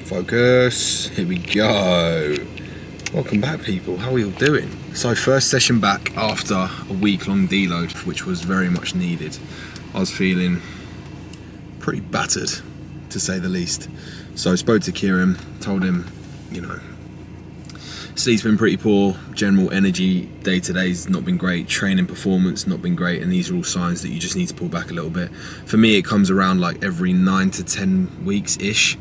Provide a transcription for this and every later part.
Focus, here we go. Welcome back, people. How are you all doing? So first session back after a week-long deload, which was very much needed. I was feeling pretty battered, to say the least. So I spoke to Kieran, told him, you know, sleep's been pretty poor, general energy day-to-day's not been great, training performance not been great, and these are all signs that you just need to pull back a little bit. For me, it comes around like every 9 to 10 weeks-ish.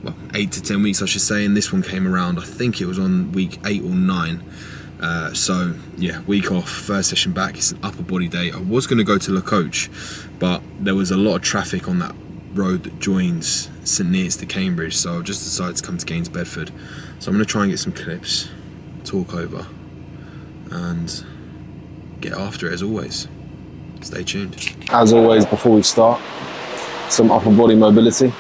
Well, 8 to 10 weeks I should say, and this one came around, I think it was on week 8 or 9. So yeah, week off, first session back, it's an upper body day. I was going to go to La Coach, but there was a lot of traffic on that road that joins St Neots to Cambridge, so I just decided to come to Gaines's Bedford. So I'm going to try and get some clips, talk over, and get after it as always. Stay tuned. As always, before we start, some upper body mobility.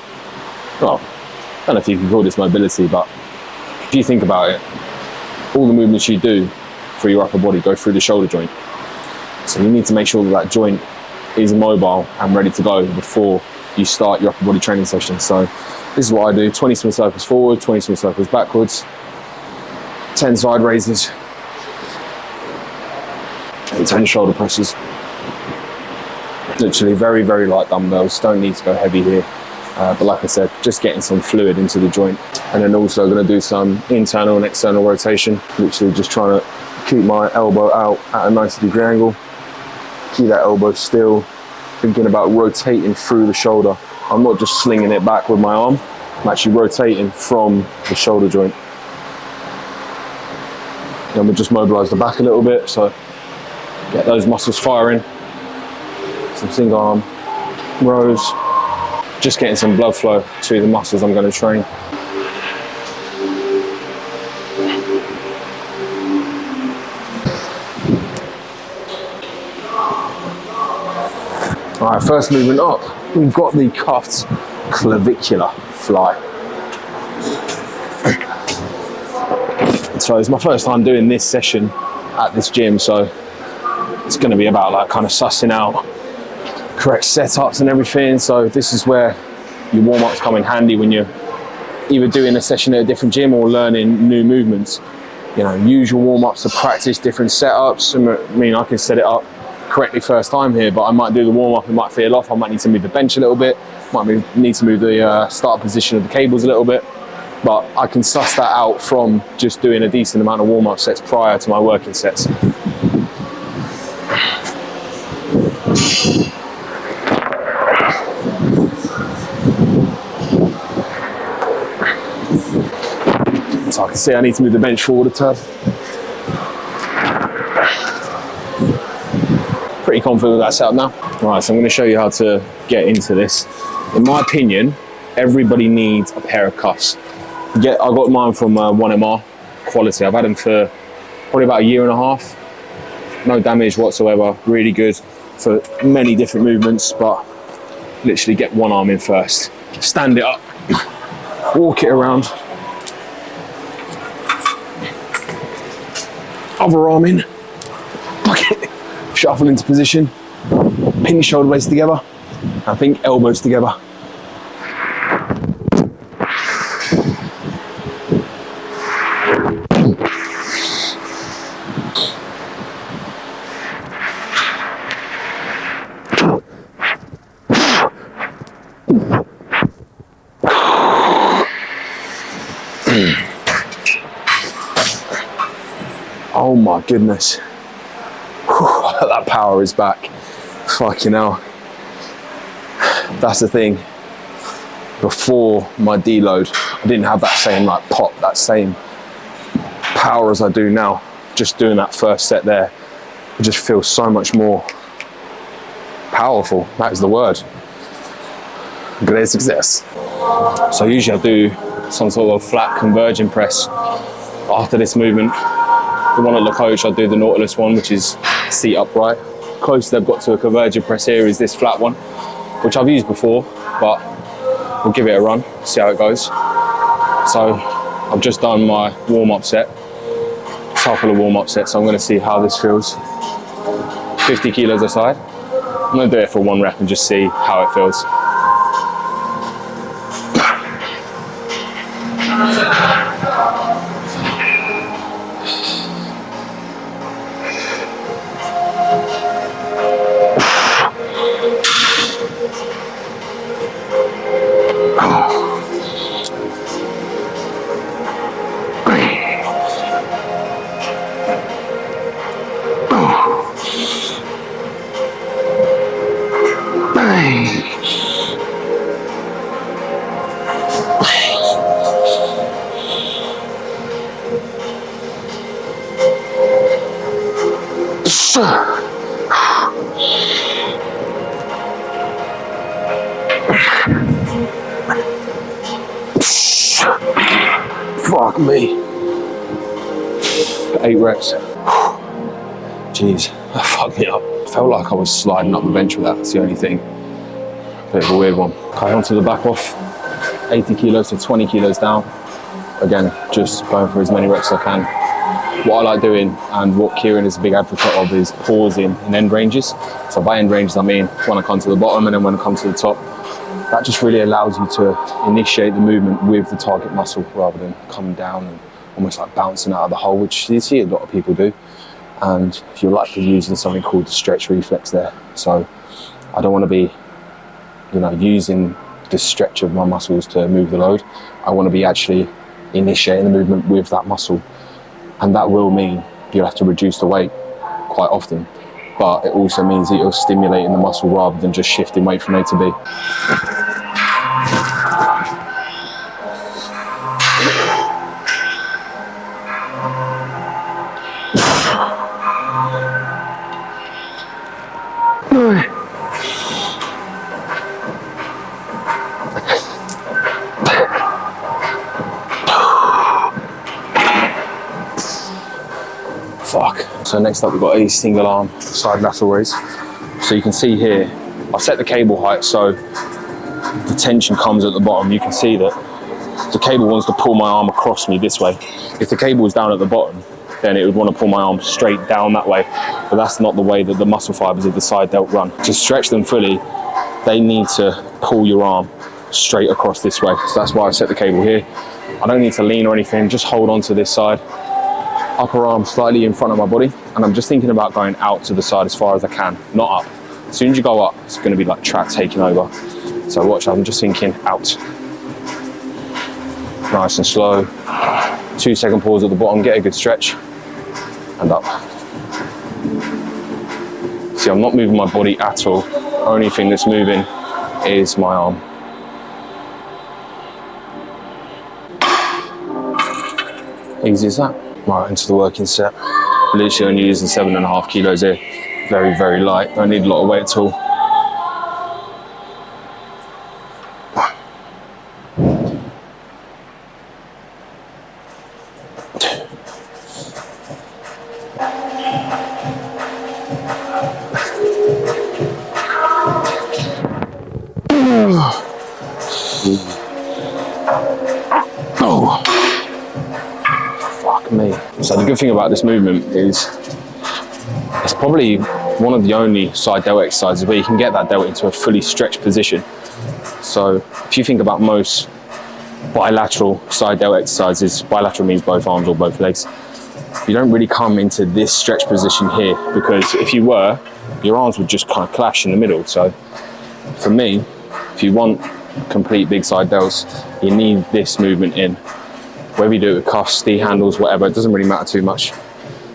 Well, I don't know if you can call this mobility, but if you think about it, all the movements you do for your upper body go through the shoulder joint. So you need to make sure that that joint is mobile and ready to go before you start your upper body training session. So this is what I do: 20 swim circles forward, 20 swim circles backwards, 10 side raises, and 10 shoulder presses. Literally very, very light dumbbells, don't need to go heavy here. But like I said, just getting some fluid into the joint. And then also going to do some internal and external rotation. Literally just trying to keep my elbow out at a 90-degree angle. Keep that elbow still. Thinking about rotating through the shoulder. I'm not just slinging it back with my arm. I'm actually rotating from the shoulder joint. Then we'll just mobilise the back a little bit, so get those muscles firing. Some single arm rows. Just getting some blood flow to the muscles I'm going to train. All right, first movement up, we've got the cuffed clavicular fly. So it's my first time doing this session at this gym, so it's going to be about like kind of sussing out correct setups and everything. So this is where your warm-ups come in handy when you're either doing a session at a different gym or learning new movements. You know, use your warm-ups to practice different setups. I mean, I can set it up correctly first time here, but I might do the warm-up, it might feel off, I might need to move the bench a little bit, need to move the start position of the cables a little bit, but I can suss that out from just doing a decent amount of warm-up sets prior to my working sets. So I can see I need to move the bench forward a turn. Pretty confident with that setup now. Right, so I'm going to show you how to get into this. In my opinion, everybody needs a pair of cuffs. I got mine from 1MR quality. I've had them for probably about a year and a half. No damage whatsoever, really good for many different movements, but literally get one arm in first. Stand it up, walk it around. Other arm in, bucket, shuffle into position, pin your shoulder blades together, I think elbows together. Oh my goodness. Whew, that power is back. Fucking hell. That's the thing. Before my deload, I didn't have that same like pop, that same power as I do now. Just doing that first set there, it just feels so much more powerful. That is the word. Great success. So usually I do some sort of flat converging press after this movement. The one at La Coach, I do the Nautilus one, which is seat upright. Closest they've got to a converging press here is this flat one, which I've used before, but we'll give it a run, see how it goes. So I've just done my warm-up set, a couple of warm-up sets, so I'm going to see how this feels. 50 kilos aside. I'm going to do it for one rep and just see how it feels. Fuck me. 8 reps. Jeez, that fucked me up. Felt like I was sliding up the bench with that, that's the only thing. Bit of a weird one. Okay, onto the back off. 80 kilos to 20 kilos down. Again, just going for as many reps as I can. What I like doing, and what Kieran is a big advocate of, is pausing in end ranges. So by end ranges, I mean when I come to the bottom and then when I come to the top. That just really allows you to initiate the movement with the target muscle rather than coming down and almost like bouncing out of the hole, which you see a lot of people do. And you're likely using something called the stretch reflex there. So I don't want to be, using the stretch of my muscles to move the load. I want to be actually initiating the movement with that muscle. And that will mean you'll have to reduce the weight quite often. But it also means that you're stimulating the muscle rather than just shifting weight from A to B. Fuck. So next up we've got a single arm side lateral raise. So you can see here, I've set the cable height so the tension comes at the bottom. You can see that the cable wants to pull my arm across me this way. If the cable was down at the bottom, then it would want to pull my arm straight down that way. But that's not the way that the muscle fibers of the side delt run. To stretch them fully, they need to pull your arm straight across this way. So that's why I set the cable here. I don't need to lean or anything, just hold on to this side. Upper arm slightly in front of my body, and I'm just thinking about going out to the side as far as I can, not up. As soon as you go up, it's going to be like track taking over. So watch, I'm just thinking out. Nice and slow. 2-second pause at the bottom, get a good stretch, and up. See, I'm not moving my body at all. Only thing that's moving is my arm. Easy as that. Right, into the working set. Literally only using 7.5 kilos here. Very, very light. Don't need a lot of weight at all. Oh. Fuck me. So the good thing about this movement is it's probably one of the only side delt exercises where you can get that delt into a fully stretched position. So if you think about most bilateral side delt exercises, bilateral means both arms or both legs, you don't really come into this stretch position here, because if you were, your arms would just kind of clash in the middle. So for me, if you want complete big side delts, you need this movement in. Whether you do it with cuffs, D-handles, whatever, it doesn't really matter too much.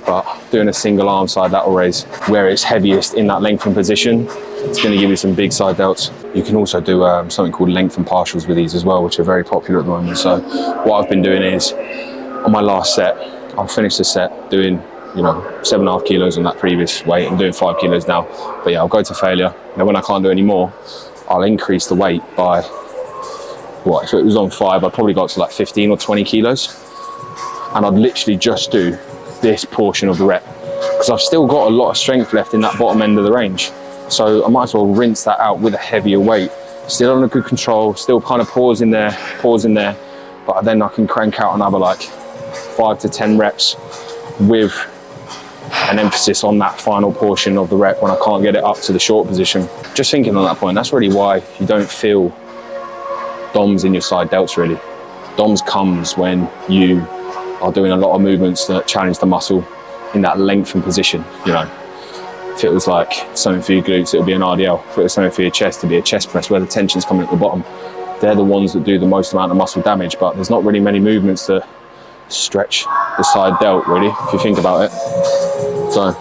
But doing a single arm side lateral raise, where it's heaviest in that lengthened position, it's going to give you some big side delts. You can also do something called lengthen partials with these as well, which are very popular at the moment. So what I've been doing is, on my last set, I'll finish the set doing 7.5 kilos on that previous weight. I'm doing 5 kilos now. But yeah, I'll go to failure. Now when I can't do any more, I'll increase the weight by, if it was on 5, I'd probably go up to like 15 or 20 kilos. And I'd literally just do this portion of the rep, because I've still got a lot of strength left in that bottom end of the range. So I might as well rinse that out with a heavier weight. Still under good control, still kind of pause in there, but then I can crank out another like 5 to 10 reps with an emphasis on that final portion of the rep when I can't get it up to the short position. Just thinking on that point, that's really why you don't feel DOMs in your side delts really. DOMS comes when you are doing a lot of movements that challenge the muscle in that lengthened position, you know. If it was like something for your glutes, it would be an RDL. If it was something for your chest, it would be a chest press where the tension's coming at the bottom. They're the ones that do the most amount of muscle damage, but there's not really many movements that stretch the side delt, really, if you think about it. So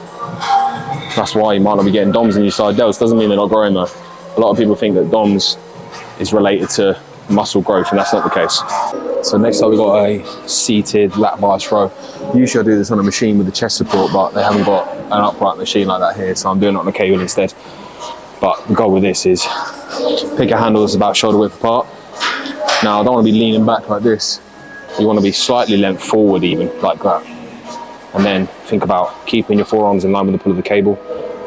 that's why you might not be getting DOMS in your side delts. Doesn't mean they're not growing though. A lot of people think that DOMS is related to muscle growth, and that's not the case. So next up we've got a seated lat bias row. Usually I do this on a machine with the chest support, but they haven't got an upright machine like that here, so I'm doing it on a cable instead. But the goal with this is pick a handle that's about shoulder width apart. Now I don't want to be leaning back like this. You want to be slightly leant forward even, like that. And then think about keeping your forearms in line with the pull of the cable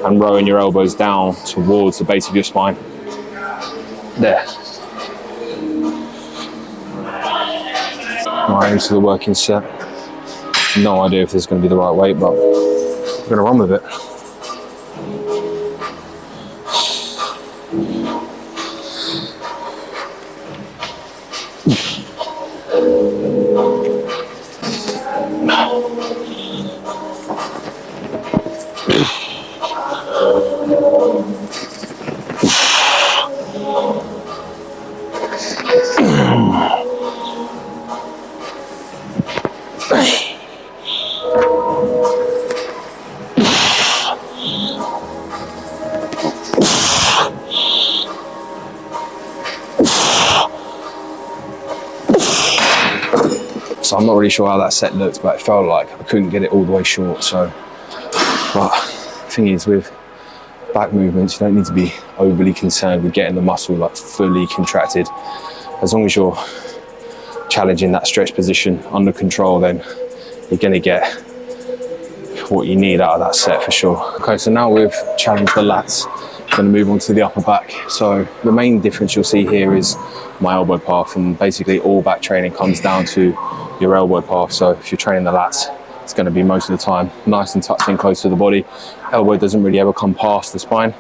and rowing your elbows down towards the base of your spine. There. Right, into the working set. No idea if this is going to be the right weight, but I'm going to run with it. So I'm not really sure how that set looked, but it felt like I couldn't get it all the way short. So, but the thing is, with back movements, you don't need to be overly concerned with getting the muscle like fully contracted. As long as you're challenging that stretch position under control, then you're going to get what you need out of that set for sure. Okay, so now we've challenged the lats, I'm going to move on to the upper back. So the main difference you'll see here is my elbow path, and basically all back training comes down to your elbow path. So if you're training the lats, it's going to be most of the time nice and tucked in close to the body. Elbow doesn't really ever come past the spine,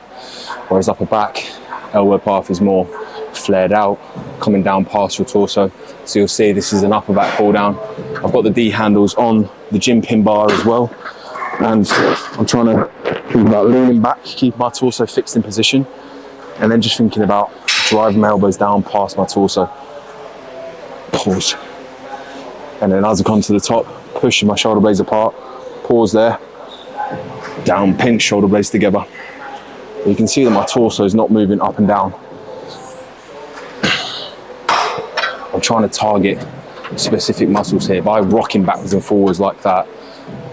whereas upper back, elbow path is more flared out, coming down past your torso. So you'll see this is an upper back pull down. I've got the D handles on the gym pin bar as well, and I'm trying to think about leaning back, keep my torso fixed in position, and then just thinking about driving my elbows down past my torso. Pause. And then as I come to the top, pushing my shoulder blades apart, pause there, down, pinch shoulder blades together. You can see that my torso is not moving up and down. I'm trying to target specific muscles here. By rocking backwards and forwards like that,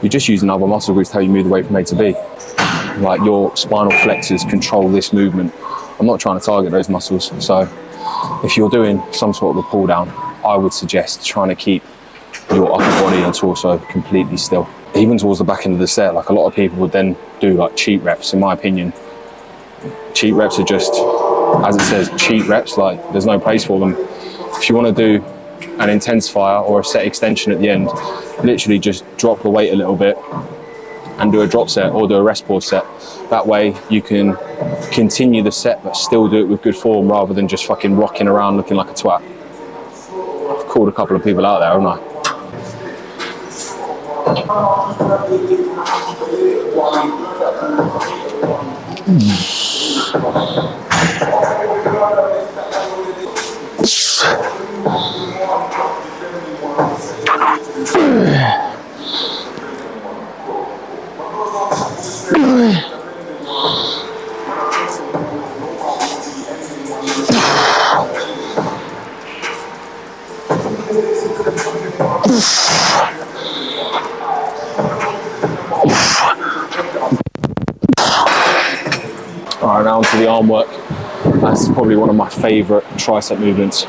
you're just using other muscle groups to help you move the weight from A to B. Like your spinal flexors control this movement. I'm not trying to target those muscles. So if you're doing some sort of a pull down, I would suggest trying to keep your upper body and torso completely still. Even towards the back end of the set, like a lot of people would then do like cheat reps. In my opinion, cheat reps are just, as it says, cheat reps. Like there's no place for them. If you want to do an intensifier or a set extension at the end, literally just drop the weight a little bit and do a drop set or do a rest pause set. That way you can continue the set but still do it with good form rather than just fucking rocking around looking like a twat. I've called a couple of people out there, haven't I? Alright, now onto the arm work. That's probably one of my favourite tricep movements.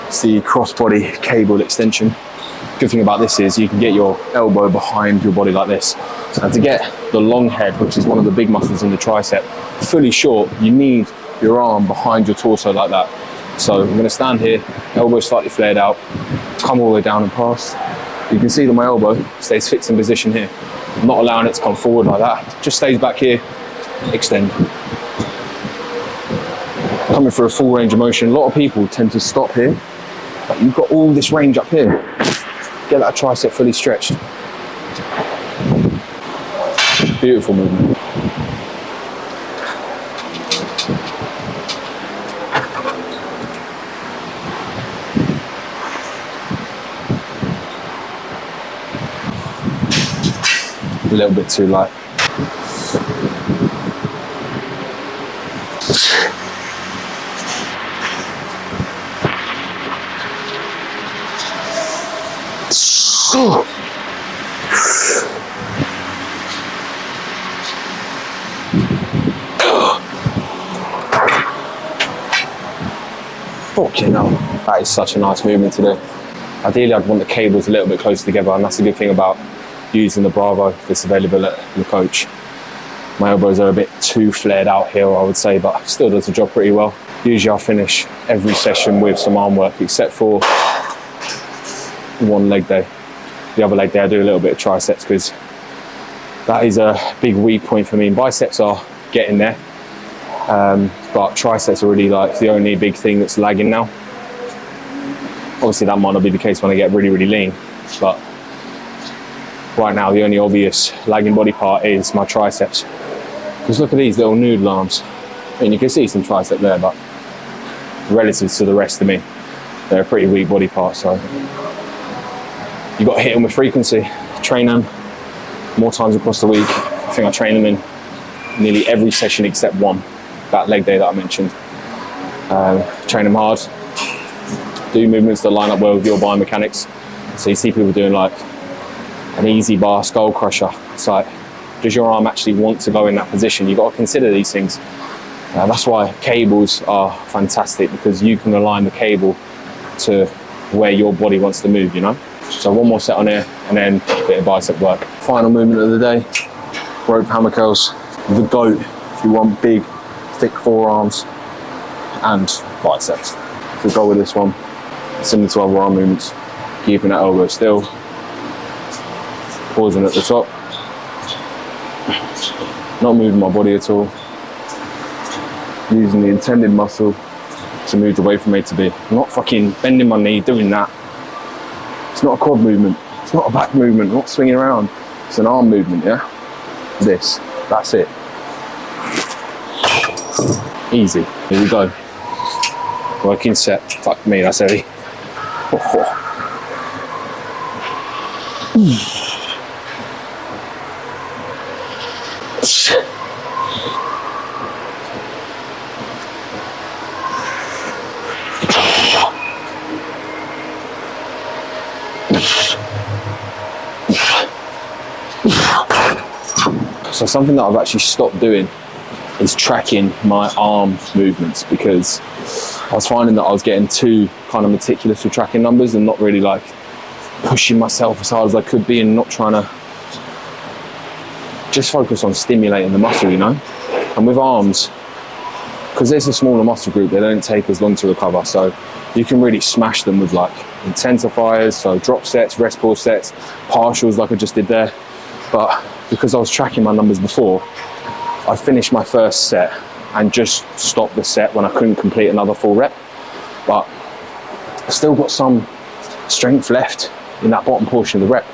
It's the crossbody cable extension. Good thing about this is you can get your elbow behind your body like this. And to get the long head, which is one of the big muscles in the tricep, fully short, you need your arm behind your torso like that. So I'm going to stand here, elbow slightly flared out, come all the way down and past. You can see that my elbow stays fixed in position here. I'm not allowing it to come forward like that. Just stays back here, extend. Coming for a full range of motion. A lot of people tend to stop here But you've got all this range up here. Get that tricep fully stretched. Beautiful movement. A little bit too light. Fucking hell, that is such a nice movement today. Ideally, I'd want the cables a little bit closer together, and that's the good thing about using the Bravo that's available at the coach. My elbows are a bit too flared out here, I would say, but still does the job pretty well. Usually I'll finish every session with some arm work, except for one leg day. The other leg day I do a little bit of triceps, because that is a big weak point for me. And biceps are getting there, but triceps are really like the only big thing that's lagging now. Obviously that might not be the case when I get really, really lean, but right now the only obvious lagging body part is my triceps. Because look at these little noodle arms. I mean, you can see some tricep there, but relative to the rest of me, they're a pretty weak body part. So you've got to hit them with frequency. Train them more times across the week. I think I train them in nearly every session except one, that leg day that I mentioned. Train them hard. Do movements that line up well with your biomechanics. So you see people doing like an easy bar skull crusher. It's like, does your arm actually want to go in that position? You've got to consider these things. That's why cables are fantastic, because you can align the cable to where your body wants to move, you know? So one more set on here and then a bit of bicep work. Final movement of the day, rope hammer curls. The GOAT, if you want big, thick forearms and biceps. So go with this one, similar to other arm movements, keeping that elbow still, pausing at the top, not moving my body at all, using the intended muscle to move the way from A to B. I'm not fucking bending my knee doing that. It's not a quad movement, it's not a back movement, I'm not swinging around. It's an arm movement, yeah? This, that's it. Easy, here we go. Working set, fuck me, that's heavy. So something that I've actually stopped doing is tracking my arm movements, because I was finding that I was getting too kind of meticulous with tracking numbers and not really like pushing myself as hard as I could be, and not trying to just focus on stimulating the muscle, you know? And with arms, because there's a smaller muscle group, they don't take as long to recover, so you can really smash them with like intensifiers, so drop sets, rest pause sets, partials like I just did there. But because I was tracking my numbers before, I finished my first set and just stopped the set when I couldn't complete another full rep. But I still got some strength left in that bottom portion of the rep,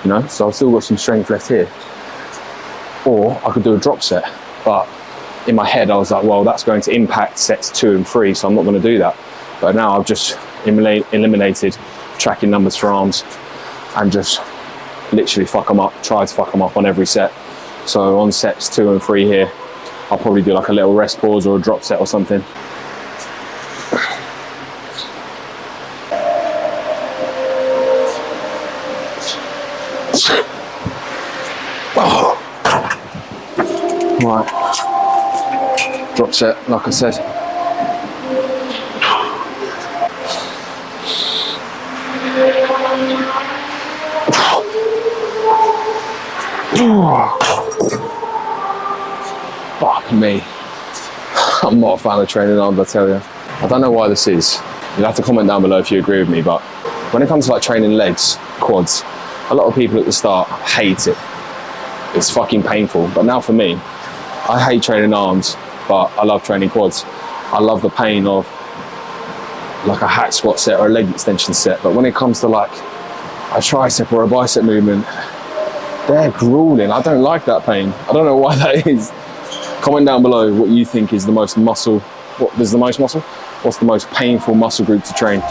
you know? So I've still got some strength left here. Or I could do a drop set, but in my head I was like, well, that's going to impact sets 2 and 3, so I'm not going to do that. But now I've just eliminated tracking numbers for arms and just literally try to fuck them up on every set. So on sets 2 and 3 here, I'll probably do like a little rest pause or a drop set or something. Right, drop set, like I said. Fuck me. I'm not a fan of training arms, I tell you. I don't know why this is. You'll have to comment down below if you agree with me, but when it comes to like training legs, quads, a lot of people at the start hate it. It's fucking painful. But now for me, I hate training arms, but I love training quads. I love the pain of like a hack squat set or a leg extension set. But when it comes to like a tricep or a bicep movement, they're grueling. I don't like that pain. I don't know why that is. Comment down below what you think is the most muscle. What is the most muscle? What's the most painful muscle group to train?